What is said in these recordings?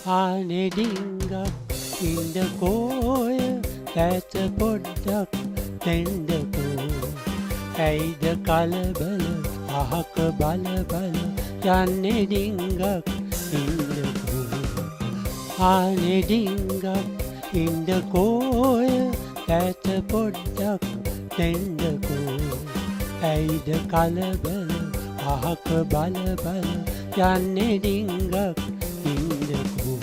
ආනේ ඩිංගක් ඉන්නකෝය ඈත පොඩ්ඩක් දෙන්නකෝ ඇයිද කලබල අහක බල බල යන්නේ ඩිංගක් ඉන්නකෝ ආනේ ඩිංගක් ඉන්නකෝය ඈත පොඩ්ඩක් දෙන්නකෝ ඇයිද කලබල අහක බල බල යන්නේ ඩිංගක් ඉන්නකෝ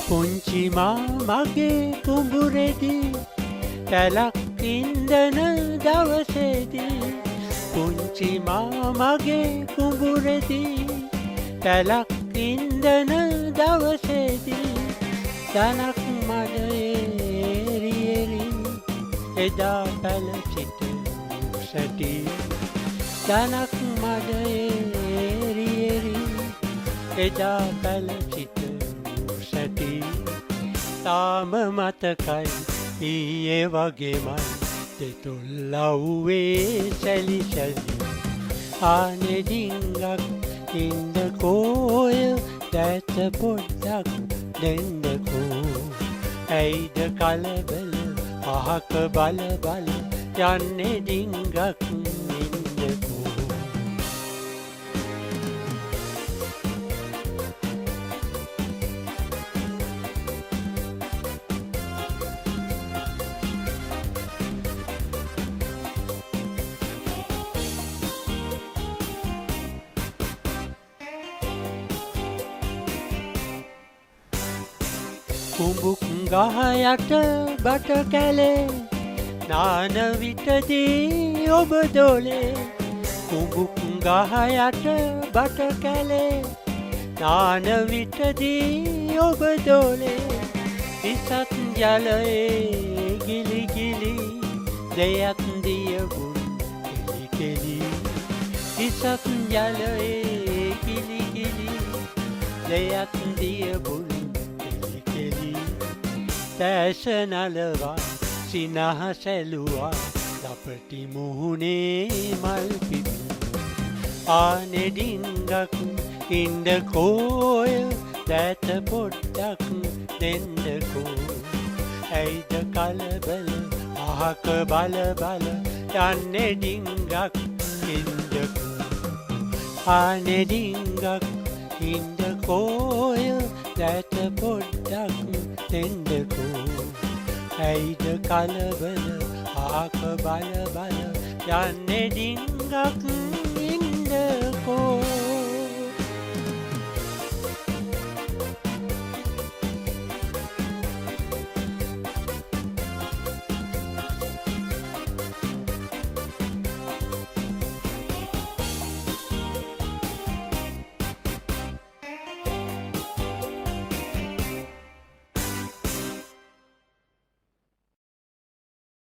පුංචි මාමගේ කුඹුරේදී පැලක් ඉන්දන දවසේදී පුංචි මාමගේ කුඹුරේදී පැලක් ඉන්දන දවසේදී දනක් මඩේරියෙරි එදා පැල සිට සැටි දනක් මඩේරියෙරි එදා පැල සිට සැටි තාම මතකයි ඊයේ වගේමයි දෙතොල්ලව්වේ සැලි සැලි ආනේ ඩිංගක් ඉන්නකෝය දැත පොඩ්ඩක් දෙන්නකෝ ඇයිද කලබල අහක බල බල යන්නේ ඩිංගක් ඉන්නකෝ කුඹුක් ගහ යට බට කැලේ නාන විටදී ඔබ දොලේ කුඹුක් ගහ යට බට කැලේ නාන විටදී ඔබ දොලේ ඉසත් ජලයේ ගිලි ගිලි දෙයත් දියබුන් කෙලි කෙලි ඉසත් ජලයේ ගිලි ගිලි දෙයත් දියබුන් දැස නලවා සිනහ සැලුවා දපටි මුහුණේ මල් පිපි ආනේ ඩිංගක් ඉන්නකෝය දැත පොඩ්ඩක් දෙන්නකෝ ඇයිද කලබල අහක බල බල යන්නේ ඩිංගක් ඉන්නකෝ ආනේ ඩිංගක් ඉන්නකෝය දැත පොඩ්ඩක් දෙන්නකෝ ඇයිද කලබල ආක බල බල යන්නේ ඩිංගක්